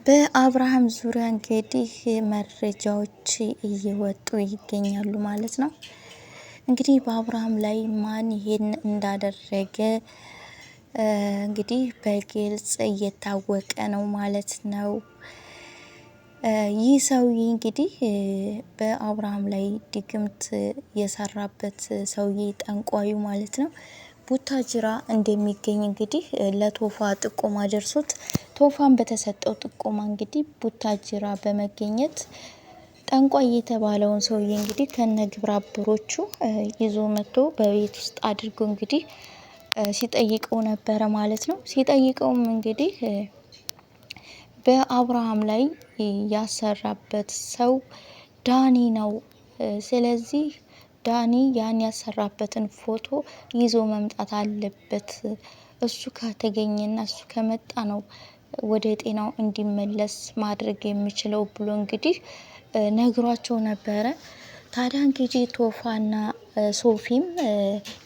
በአብርሃም ዙሪያ እንግዲህ መረጃዎች እየወጡ ይገኛሉ ማለት ነው። እንግዲህ በአብርሃም ላይ ማን ይሄን እንዳደረገ እንግዲህ በግልጽ እየታወቀ ነው ማለት ነው። ይህ ሰውዬ እንግዲህ በአብርሃም ላይ ድግምት የሰራበት ሰውዬ ጠንቋዩ ማለት ነው ቡታጅራ እንደሚገኝ እንግዲህ ለቶፋ ጥቆማ ደርሶት ቶፋን በተሰጠው ጥቆማ እንግዲህ ቡታጅራ በመገኘት ጠንቋይ የተባለውን ሰውዬ እንግዲህ ከነ ግብረ አበሮቹ ይዞ መጥቶ በቤት ውስጥ አድርጎ እንግዲህ ሲጠይቀው ነበረ ማለት ነው። ሲጠይቀውም እንግዲህ በአብርሃም ላይ ያሰራበት ሰው ዳኒ ነው። ስለዚህ ዳኒ ያን ያሰራበትን ፎቶ ይዞ መምጣት አለበት። እሱ ከተገኘና እሱ ከመጣ ነው ወደ ጤናው እንዲመለስ ማድረግ የሚችለው ብሎ እንግዲህ ነግሯቸው ነበረ። ታዲያ እንግዲህ ቶፋና ሶፊም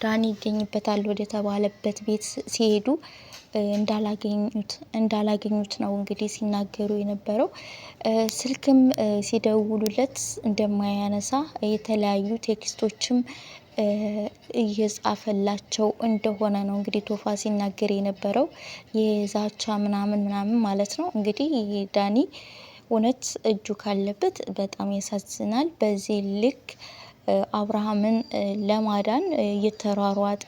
ዳኒ ይገኝበታል ወደ ተባለበት ቤት ሲሄዱ እንዳላገኙት ነው እንግዲህ ሲናገሩ የነበረው። ስልክም ሲደውሉለት እንደማያነሳ የተለያዩ ቴክስቶችም እየጻፈላቸው እንደሆነ ነው እንግዲህ ቶፋ ሲናገር የነበረው። የዛቻ ምናምን ማለት ነው እንግዲህ ዳኒ እውነት እጁ ካለበት በጣም ያሳዝናል። በዚህ ልክ አብርሃምን ለማዳን እየተሯሯጠ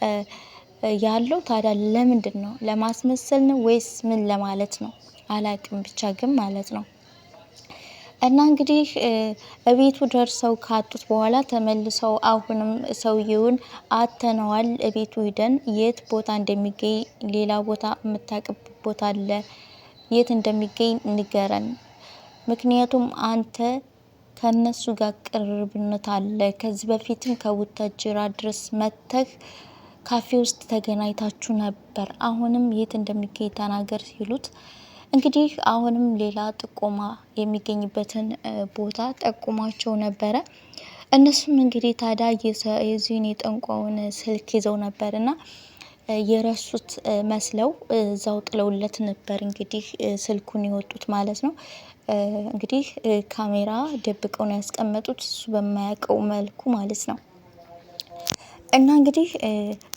ያለው ታዲያ ለምንድን ነው? ለማስመሰል ነው ወይስ ምን ለማለት ነው? አላቅም ብቻ ግን ማለት ነው። እና እንግዲህ እቤቱ ደርሰው ካጡት በኋላ ተመልሰው አሁንም ሰውየውን አተነዋል። እቤቱ ሂደን የት ቦታ እንደሚገኝ ሌላ ቦታ የምታውቅበት ቦታ አለ፣ የት እንደሚገኝ ንገረን። ምክንያቱም አንተ ከነሱ ጋር ቅርርብነት አለ። ከዚህ በፊትም ከቡታጅራ ድረስ መተህ ካፌ ውስጥ ተገናኝታችሁ ነበር። አሁንም የት እንደሚገኝ ተናገር ሲሉት እንግዲህ አሁንም ሌላ ጥቆማ የሚገኝበትን ቦታ ጠቁሟቸው ነበረ። እነሱም እንግዲህ ታዲያ የዚህን የጠንቋውን ስልክ ይዘው ነበርና የረሱት መስለው እዛው ጥለውለት ነበር እንግዲህ ስልኩን የወጡት ማለት ነው። እንግዲህ ካሜራ ደብቀው ነው ያስቀመጡት እሱ በማያውቀው መልኩ ማለት ነው። እና እንግዲህ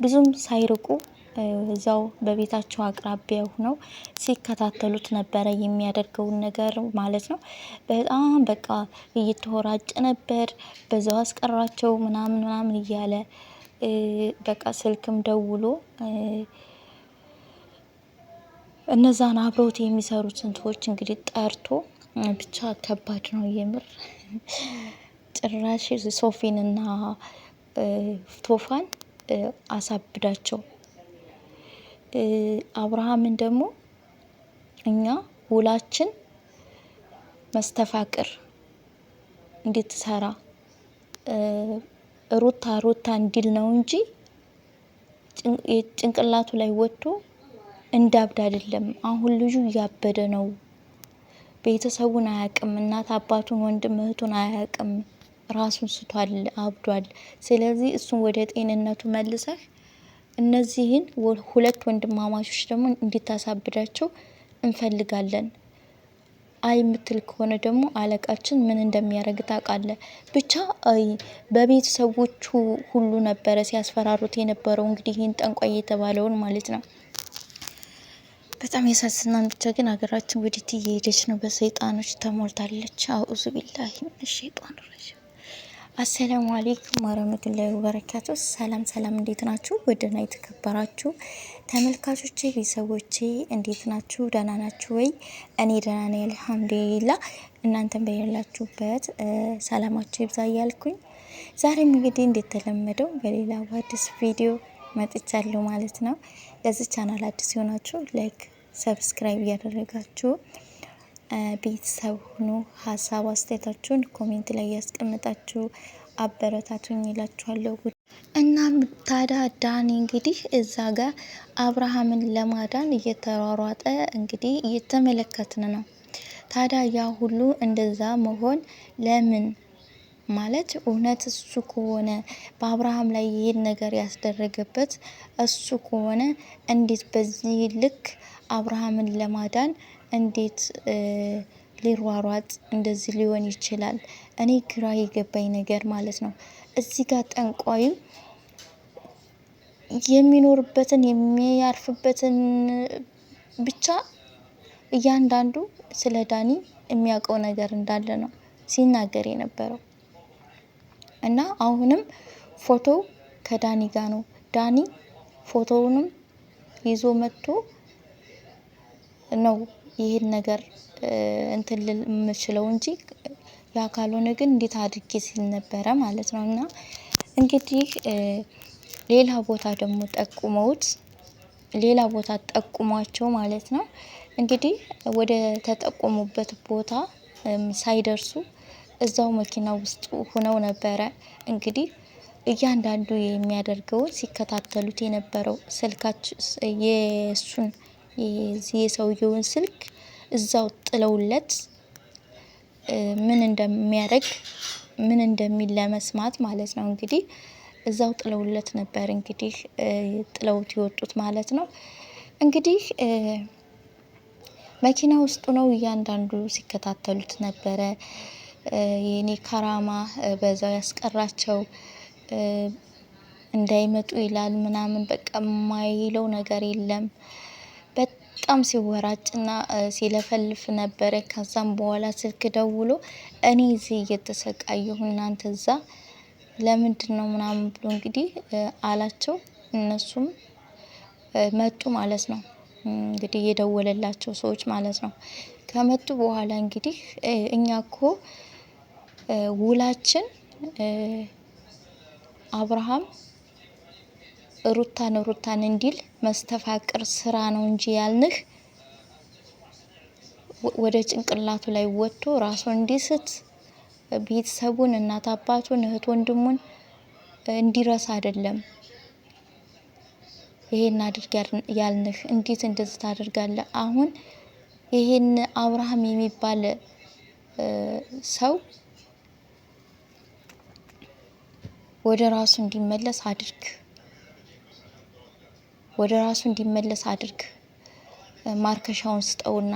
ብዙም ሳይርቁ እዛው በቤታቸው አቅራቢያ ሆነው ሲከታተሉት ነበረ የሚያደርገውን ነገር ማለት ነው። በጣም በቃ እየተወራጨ ነበር። በዛው አስቀራቸው ምናምን እያለ በቃ ስልክም ደውሎ እነዛን አብረውት የሚሰሩትን ሰዎች እንግዲህ ጠርቶ ብቻ ከባድ ነው የምር። ጭራሽ ሶፊንና ቶፋን አሳብዳቸው። አብርሃምን ደግሞ እኛ ውላችን መስተፋቅር እንድትሰራ ሩታ እንዲል ነው እንጂ ጭንቅላቱ ላይ ወጥቶ እንዳብድ አይደለም። አሁን ልጁ እያበደ ነው። ቤተሰቡን አያውቅም፣ እናት አባቱን፣ ወንድም እህቱን አያውቅም። ራሱን ስቷል፣ አብዷል። ስለዚህ እሱን ወደ ጤንነቱ መልሰህ እነዚህን ሁለት ወንድማማቾች ደግሞ እንድታሳብዳቸው እንፈልጋለን። አይ የምትል ከሆነ ደግሞ አለቃችን ምን እንደሚያደርግ ታውቃለህ። ብቻ በቤተሰቦቹ ሁሉ ነበረ ሲያስፈራሩት የነበረው እንግዲህ ይህን ጠንቋይ የተባለውን ማለት ነው። በጣም ያሳዝናል። ብቻ ግን ሀገራችን ወዴት እየሄደች ነው? በሰይጣኖች ተሞልታለች። አኡዙ ቢላሂ ሚነሽ ሸይጧን ረጂም። አሰላሙ አለይኩም ወራህመቱላሂ ወበረካቱ። ሰላም እንዴት ናችሁ? ውድና የተከበራችሁ ተመልካቾቼ ቤተሰቦቼ እንዴት ናችሁ? ደህና ናችሁ ወይ? እኔ ደህና ነኝ አልሐምዱሊላህ። እናንተም በያላችሁበት ሰላማችሁ ይብዛ እያልኩኝ ዛሬም እንግዲህ እንደተለመደው በሌላ በአዲስ ቪዲዮ መጥቻለሁ ማለት ነው። ለዚህ ቻናል አዲስ የሆናችሁ ላይክ፣ ሰብስክራይብ እያደረጋችሁ ቤተሰብ ሁኑ። ሀሳብ አስተያየታችሁን ኮሜንት ላይ ያስቀምጣችሁ አበረታቱኝ ይላችኋለሁ። እናም ታዲያ ዳኒ እንግዲህ እዛ ጋር አብርሃምን ለማዳን እየተሯሯጠ እንግዲህ እየተመለከትን ነው። ታዲያ ያ ሁሉ እንደዛ መሆን ለምን ማለት እውነት እሱ ከሆነ በአብርሃም ላይ ይሄን ነገር ያስደረገበት እሱ ከሆነ እንዴት በዚህ ልክ አብርሃምን ለማዳን እንዴት ሊሯሯጥ እንደዚህ ሊሆን ይችላል? እኔ ግራ የገባኝ ነገር ማለት ነው። እዚህ ጋር ጠንቋዩ የሚኖርበትን የሚያርፍበትን ብቻ እያንዳንዱ ስለ ዳኒ የሚያውቀው ነገር እንዳለ ነው ሲናገር የነበረው። እና አሁንም ፎቶው ከዳኒ ጋር ነው። ዳኒ ፎቶውንም ይዞ መጥቶ ነው ይሄን ነገር እንትን ልል የምችለው እንጂ ያ ካልሆነ ግን እንዴት አድርጌ ሲል ነበረ ማለት ነው። እና እንግዲህ ሌላ ቦታ ደግሞ ጠቁመውት ሌላ ቦታ ጠቁሟቸው ማለት ነው። እንግዲህ ወደ ተጠቆሙበት ቦታ ሳይደርሱ እዛው መኪና ውስጥ ሆነው ነበረ እንግዲህ እያንዳንዱ የሚያደርገውን ሲከታተሉት የነበረው። ስልካቸው የእሱን የሰውየውን ስልክ እዛው ጥለውለት ምን እንደሚያደርግ ምን እንደሚል ለመስማት ማለት ነው። እንግዲህ እዛው ጥለውለት ነበር እንግዲህ ጥለውት የወጡት ማለት ነው። እንግዲህ መኪና ውስጡ ነው እያንዳንዱ ሲከታተሉት ነበረ። የኔ ካራማ በዛው ያስቀራቸው እንዳይመጡ ይላል ምናምን በቃ የማይለው ነገር የለም። በጣም ሲወራጭና ሲለፈልፍ ነበረ። ከዛም በኋላ ስልክ ደውሎ እኔ እዚህ እየተሰቃየሁ እናንተ እዛ ለምንድን ነው ምናምን ብሎ እንግዲህ አላቸው። እነሱም መጡ ማለት ነው። እንግዲህ የደወለላቸው ሰዎች ማለት ነው። ከመጡ በኋላ እንግዲህ እኛ እኮ ውላችን አብርሃም ሩታን እንዲል መስተፋቅር ስራ ነው እንጂ ያልንህ ወደ ጭንቅላቱ ላይ ወጥቶ ራሱን እንዲስት ቤተሰቡን እናት አባቱን እህት ወንድሙን እንዲረሳ አይደለም። ይሄን አድርግ ያልንህ እንዴት እንደዚህ ታደርጋለህ? አሁን ይሄን አብርሃም የሚባል ሰው ወደ ራሱ እንዲመለስ አድርግ። ወደ ራሱ እንዲመለስ አድርግ። ማርከሻውን ስጠውና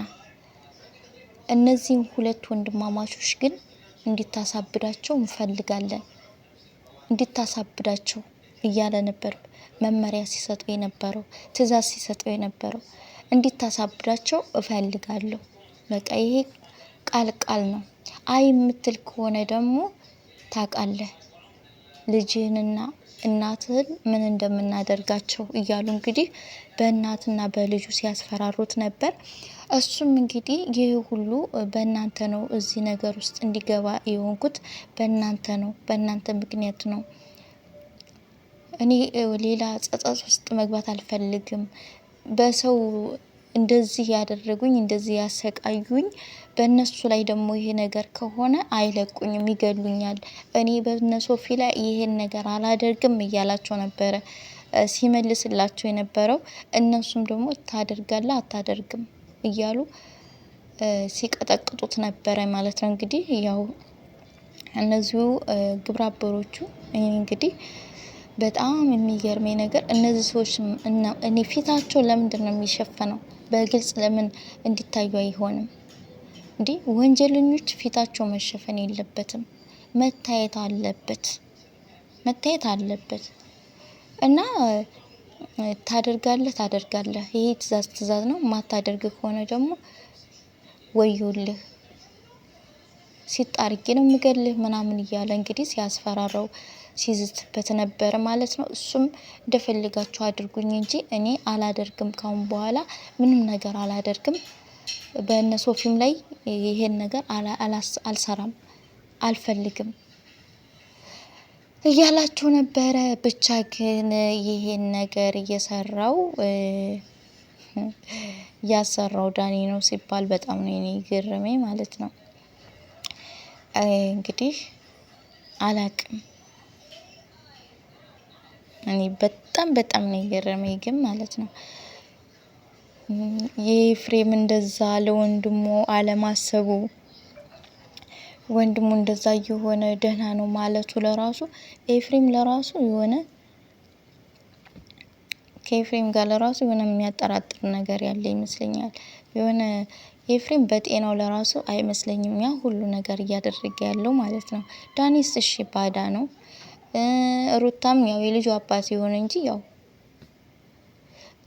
እነዚህን ሁለት ወንድማማቾች ግን እንድታሳብዳቸው እንፈልጋለን። እንድታሳብዳቸው እያለ ነበር መመሪያ ሲሰጠው የነበረው፣ ትዕዛዝ ሲሰጠው የነበረው። እንድታሳብዳቸው እፈልጋለሁ። በቃ ይሄ ቃል ነው። አይ የምትል ከሆነ ደግሞ ታውቃለህ ልጅህንና እናትህን ምን እንደምናደርጋቸው እያሉ እንግዲህ በእናትና በልጁ ሲያስፈራሩት ነበር። እሱም እንግዲህ ይህ ሁሉ በእናንተ ነው፣ እዚህ ነገር ውስጥ እንዲገባ የሆንኩት በእናንተ ነው፣ በእናንተ ምክንያት ነው። እኔ ሌላ ጸጸት ውስጥ መግባት አልፈልግም። በሰው እንደዚህ ያደረጉኝ እንደዚህ ያሰቃዩኝ በእነሱ ላይ ደግሞ ይሄ ነገር ከሆነ አይለቁኝም፣ ይገሉኛል። እኔ በነሶፊ ላይ ይሄን ነገር አላደርግም እያላቸው ነበረ ሲመልስላቸው የነበረው። እነሱም ደግሞ ታደርጋለህ አታደርግም እያሉ ሲቀጠቅጡት ነበረ ማለት ነው። እንግዲህ ያው እነዚሁ ግብረ አበሮቹ እንግዲህ በጣም የሚገርመኝ ነገር እነዚህ ሰዎች እኔ ፊታቸው ለምንድን ነው የሚሸፈነው? በግልጽ ለምን እንዲታዩ አይሆንም? እንዲህ ወንጀለኞች ፊታቸው መሸፈን የለበትም፣ መታየት አለበት፣ መታየት አለበት። እና ታደርጋለህ። ይሄ ትዕዛዝ ነው። ማታደርግ ከሆነ ደግሞ ወዮልህ፣ ሲጣርጌ ነው የምገልህ ምናምን እያለ እንግዲህ ሲያስፈራራው ሲዝትበት ነበር ማለት ነው። እሱም እንደፈልጋችሁ አድርጉኝ እንጂ እኔ አላደርግም፣ ካሁን በኋላ ምንም ነገር አላደርግም፣ በእነሶፊም ላይ ይሄን ነገር አልሰራም፣ አልፈልግም እያላችሁ ነበረ። ብቻ ግን ይሄን ነገር ያሰራው ዳኒ ነው ሲባል በጣም ነው እኔ ገረመኝ ማለት ነው። እንግዲህ አላቅም፣ እኔ በጣም ነው የገረመኝ ግን ማለት ነው። የኤፍሬም እንደዛ ለወንድሙ አለማሰቡ፣ ወንድሙ እንደዛ እየሆነ ደህና ነው ማለቱ ለራሱ ኤፍሬም ለራሱ የሆነ ከኤፍሬም ጋር ለራሱ የሆነ የሚያጠራጥር ነገር ያለ ይመስለኛል። የሆነ ኤፍሬም በጤናው ለራሱ አይመስለኝም ያ ሁሉ ነገር እያደረገ ያለው ማለት ነው። ዳኒስ እሺ ባዳ ነው። ሩታም ያው የልጁ አባት ይሆን እንጂ ያው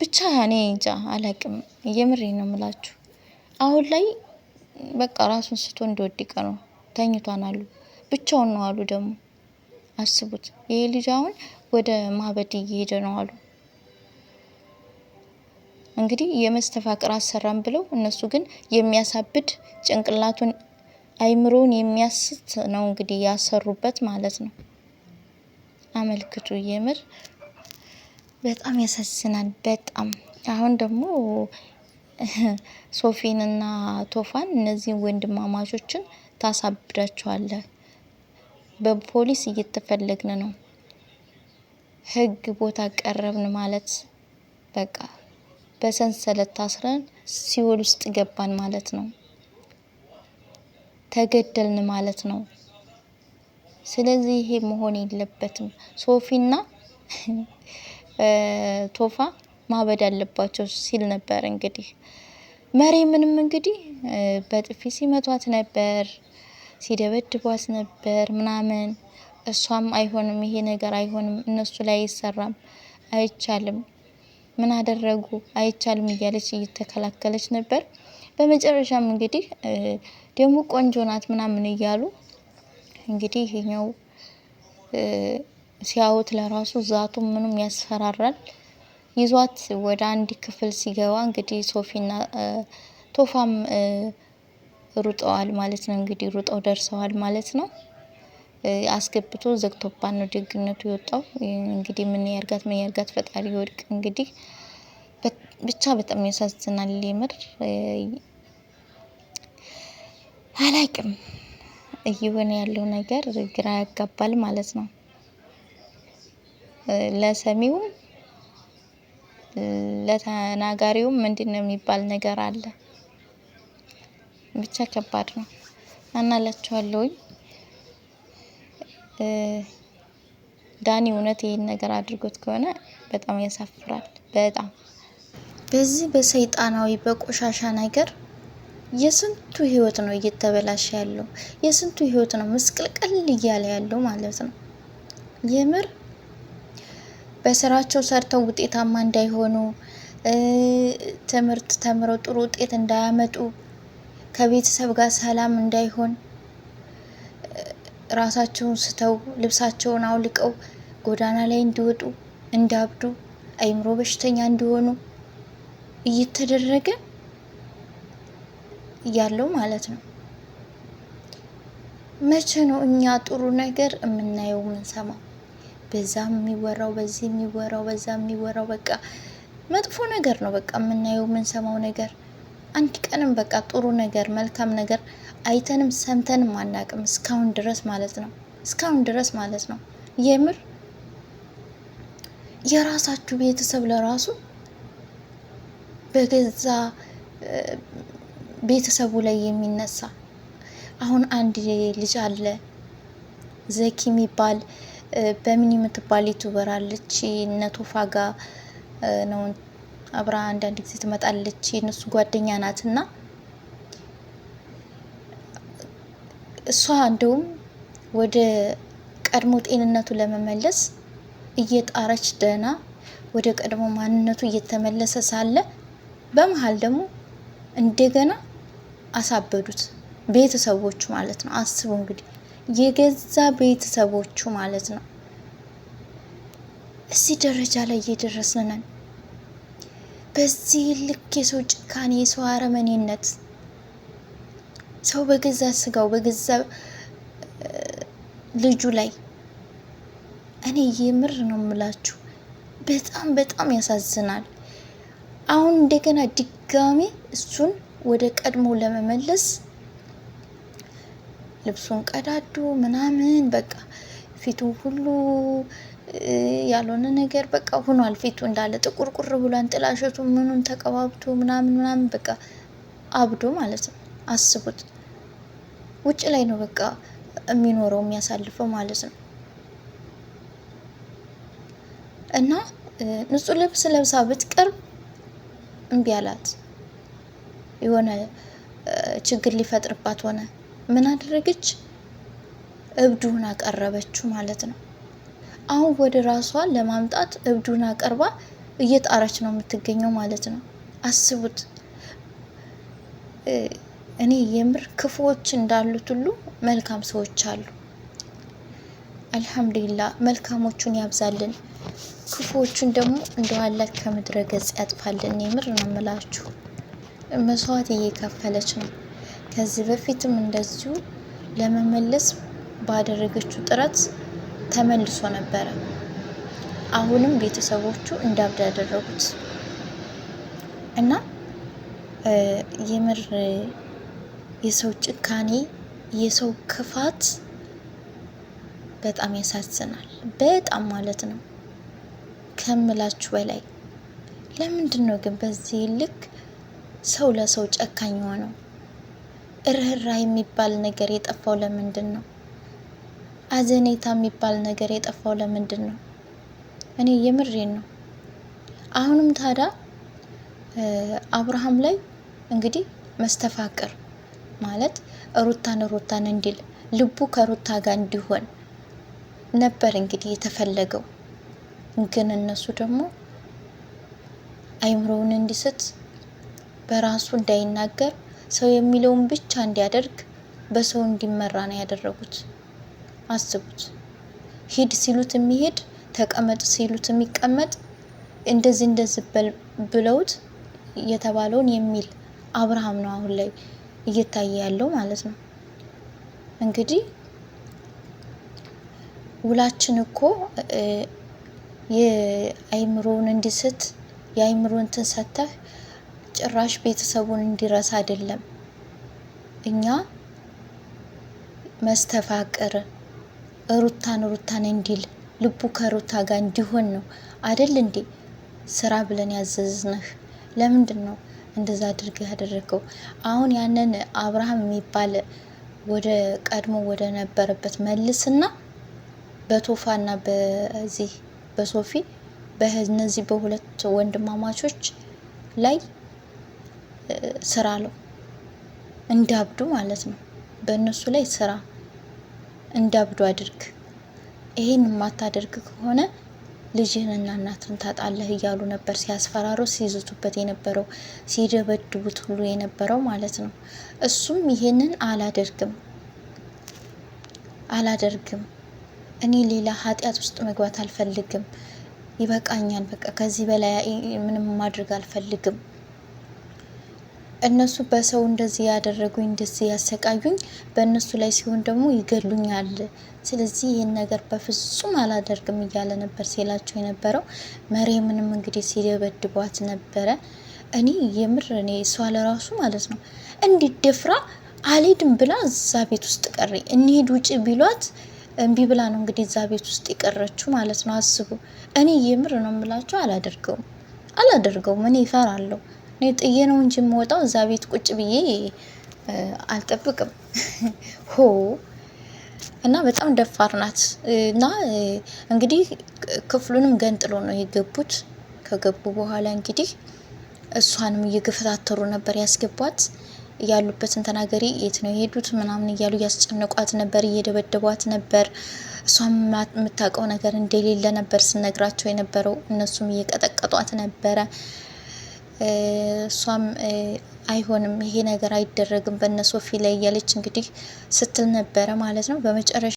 ብቻ እኔ እንጃ አላቅም። የምሬን ነው የምላችሁ። አሁን ላይ በቃ ራሱን ስቶ እንደወደቀ ነው። ተኝቷን አሉ ብቻውን ነው አሉ። ደግሞ አስቡት፣ ይሄ ልጅ አሁን ወደ ማበድ እየሄደ ነው አሉ። እንግዲህ የመስተፋቅር አሰራም ብለው እነሱ ግን የሚያሳብድ ጭንቅላቱን አይምሮውን የሚያስት ነው እንግዲህ ያሰሩበት ማለት ነው። አመልክቱ። የምር በጣም ያሳዝናል። በጣም አሁን ደግሞ ሶፊንና ቶፋን እነዚህን ወንድማማቾችን ታሳብዳቸዋለህ። በፖሊስ እየተፈለግን ነው። ህግ ቦታ ቀረብን ማለት በቃ በሰንሰለት ታስረን ሲኦል ውስጥ ገባን ማለት ነው። ተገደልን ማለት ነው። ስለዚህ ይሄ መሆን የለበትም። ሶፊና ቶፋ ማበድ አለባቸው ሲል ነበር እንግዲህ መሬምንም እንግዲህ በጥፊ ሲመቷት ነበር፣ ሲደበድቧት ነበር ምናምን። እሷም አይሆንም፣ ይሄ ነገር አይሆንም፣ እነሱ ላይ አይሰራም፣ አይቻልም፣ ምን አደረጉ አይቻልም እያለች እየተከላከለች ነበር። በመጨረሻም እንግዲህ ደግሞ ቆንጆ ናት ምናምን እያሉ እንግዲህ ይሄኛው ሲያዩት ለራሱ ዛቱ ምንም ያስፈራራል። ይዟት ወደ አንድ ክፍል ሲገባ እንግዲህ ሶፊና ቶፋም ሩጠዋል ማለት ነው። እንግዲህ ሩጠው ደርሰዋል ማለት ነው። አስገብቶ ዘግቶባን ነው ደግነቱ የወጣው። እንግዲህ ምን ያርጋት ፈጣሪ ይወድቅ። እንግዲህ ብቻ በጣም ያሳዝናል። የምር አላቅም፣ እየሆነ ያለው ነገር ግራ ያጋባል ማለት ነው። ለሰሚውም ለተናጋሪውም ምንድነው የሚባል ነገር አለ። ብቻ ከባድ ነው እናላችኋለሁኝ። ዳኒ እውነት ይሄን ነገር አድርጎት ከሆነ በጣም ያሳፍራል። በጣም በዚህ በሰይጣናዊ በቆሻሻ ነገር የስንቱ ህይወት ነው እየተበላሸ ያለው። የስንቱ ህይወት ነው ምስቅልቅል እያለ ያለው ማለት ነው። የምር በስራቸው ሰርተው ውጤታማ እንዳይሆኑ፣ ትምህርት ተምረው ጥሩ ውጤት እንዳያመጡ፣ ከቤተሰብ ጋር ሰላም እንዳይሆን፣ ራሳቸውን ስተው ልብሳቸውን አውልቀው ጎዳና ላይ እንዲወጡ፣ እንዳብዱ፣ አይምሮ በሽተኛ እንዲሆኑ እየተደረገ ያለው ማለት ነው። መቼ ነው እኛ ጥሩ ነገር የምናየው የምንሰማው? በዛም የሚወራው በዚህ የሚወራው በዛ የሚወራው በቃ መጥፎ ነገር ነው። በቃ የምናየው የምንሰማው ነገር አንድ ቀንም በቃ ጥሩ ነገር መልካም ነገር አይተንም ሰምተንም አናቅም እስካሁን ድረስ ማለት ነው። እስካሁን ድረስ ማለት ነው። የምር የራሳችሁ ቤተሰብ ለራሱ በገዛ ቤተሰቡ ላይ የሚነሳ አሁን አንድ ልጅ አለ ዘኪ የሚባል በምን የምትባል ዩቱበር አለች። እነ ቶፋ ጋ ነው አብራ አንዳንድ ጊዜ ትመጣለች። የነሱ ጓደኛ ናት እና እሷ እንደውም ወደ ቀድሞ ጤንነቱ ለመመለስ እየጣረች ደህና ወደ ቀድሞ ማንነቱ እየተመለሰ ሳለ በመሀል ደግሞ እንደገና አሳበዱት ቤተሰቦቹ ማለት ነው። አስቡ እንግዲህ የገዛ ቤተሰቦቹ ማለት ነው። እዚህ ደረጃ ላይ እየደረስን ነን። በዚህ ልክ የሰው ጭካኔ፣ የሰው አረመኔነት፣ ሰው በገዛ ስጋው በገዛ ልጁ ላይ እኔ የምር ነው የምላችሁ በጣም በጣም ያሳዝናል። አሁን እንደገና ድጋሚ እሱን ወደ ቀድሞ ለመመለስ ልብሱን ቀዳዱ ምናምን በቃ ፊቱ ሁሉ ያልሆነ ነገር በቃ ሆኗል። ፊቱ እንዳለ ጥቁር ቁር ብሏን፣ ጥላሸቱ ምኑን ተቀባብቶ ምናምን በቃ አብዶ ማለት ነው። አስቡት። ውጭ ላይ ነው በቃ የሚኖረው የሚያሳልፈው ማለት ነው። እና ንጹህ ልብስ ለብሳ ብትቀርብ እምቢ አላት። የሆነ ችግር ሊፈጥርባት ሆነ። ምን አደረገች? እብዱን አቀረበችው ማለት ነው። አሁን ወደ ራሷ ለማምጣት እብዱን አቀርባ እየጣረች ነው የምትገኘው ማለት ነው። አስቡት። እኔ የምር ክፉዎች እንዳሉት ሁሉ መልካም ሰዎች አሉ። አልሐምዱሊላህ መልካሞቹን ያብዛልን፣ ክፉዎቹን ደግሞ እንደው አላህ ከምድረ ገጽ ያጥፋልን። የምር ነው የምላችሁ። መስዋዕት እየከፈለች ነው። ከዚህ በፊትም እንደዚሁ ለመመለስ ባደረገችው ጥረት ተመልሶ ነበረ። አሁንም ቤተሰቦቹ እንዳብድ ያደረጉት እና የምር የሰው ጭካኔ፣ የሰው ክፋት በጣም ያሳዝናል። በጣም ማለት ነው ከምላችሁ በላይ። ለምንድን ነው ግን በዚህ ልክ ሰው ለሰው ጨካኝ ሆነው? ርህራሄ የሚባል ነገር የጠፋው ለምንድን ነው? አዘኔታ የሚባል ነገር የጠፋው ለምንድን ነው? እኔ የምሬን ነው። አሁንም ታዲያ አብርሃም ላይ እንግዲህ መስተፋቅር ማለት ሩታን እንዲል ልቡ ከሩታ ጋር እንዲሆን ነበር እንግዲህ የተፈለገው። ግን እነሱ ደግሞ አይምሮውን እንዲስት፣ በራሱ እንዳይናገር፣ ሰው የሚለውን ብቻ እንዲያደርግ፣ በሰው እንዲመራ ነው ያደረጉት። አስቡት። ሂድ ሲሉት የሚሄድ፣ ተቀመጥ ሲሉት የሚቀመጥ፣ እንደዚህ ብለውት የተባለውን የሚል አብርሃም ነው አሁን ላይ እየታየ ያለው ማለት ነው። እንግዲህ ውላችን እኮ የአይምሮውን እንዲስት የአይምሮን ትንሰተህ ጭራሽ ቤተሰቡን እንዲረሳ አይደለም። እኛ መስተፋቅር ሩታን እንዲል ልቡ ከሩታ ጋር እንዲሆን ነው አይደል እንዴ ስራ ብለን ያዘዝነህ? ለምንድን ነው እንደዛ አድርገህ ያደረገው? አሁን ያንን አብርሃም የሚባል ወደ ቀድሞ ወደ ነበረበት መልስና በቶፋና በዚህ በሶፊ በእነዚህ በሁለት ወንድማማቾች ላይ ስራ አለው እንዳብዱ ማለት ነው። በእነሱ ላይ ስራ እንዳብዱ አድርግ። ይሄን የማታደርግ ከሆነ ልጅህንና እናትን ታጣለህ እያሉ ነበር ሲያስፈራሩ፣ ሲይዙቱበት የነበረው፣ ሲደበድቡት ሁሉ የነበረው ማለት ነው። እሱም ይሄንን አላደርግም፣ እኔ ሌላ ኃጢአት ውስጥ መግባት አልፈልግም፣ ይበቃኛል፣ በቃ ከዚህ በላይ ምንም ማድረግ አልፈልግም። እነሱ በሰው እንደዚህ ያደረጉኝ፣ እንደዚህ ያሰቃዩኝ፣ በእነሱ ላይ ሲሆን ደግሞ ይገሉኛል። ስለዚህ ይህን ነገር በፍጹም አላደርግም እያለ ነበር ሲላቸው የነበረው። መርየምንም እንግዲህ ሲደበድቧት ነበረ። እኔ እሷ ለራሱ ማለት ነው እንዲደፍራ አልሄድም ብላ እዛ ቤት ውስጥ ቀረ። እንሂድ ውጭ ቢሏት እምቢ ብላ ነው እንግዲህ እዛ ቤት ውስጥ የቀረችው ማለት ነው። አስቡ። እኔ የምር ነው የምላቸው አላደርገውም። እኔ እፈራለሁ። እኔ ጥዬ ነው እንጂ የምወጣው እዛ ቤት ቁጭ ብዬ አልጠብቅም። ሆ እና በጣም ደፋር ናት። እና እንግዲህ ክፍሉንም ገንጥሎ ነው የገቡት። ከገቡ በኋላ እንግዲህ እሷንም እየገፈታተሩ ነበር ያስገቧት። ያሉበትን ተናገሪ፣ የት ነው የሄዱት ምናምን እያሉ እያስጨነቋት ነበር፣ እየደበደቧት ነበር። እሷም የምታውቀው ነገር እንደሌለ ነበር ስነግራቸው የነበረው። እነሱም እየቀጠቀጧት ነበረ። እሷም አይሆንም፣ ይሄ ነገር አይደረግም በእነ ሶፊ ላይ እያለች እንግዲህ ስትል ነበረ ማለት ነው። በመጨረሻ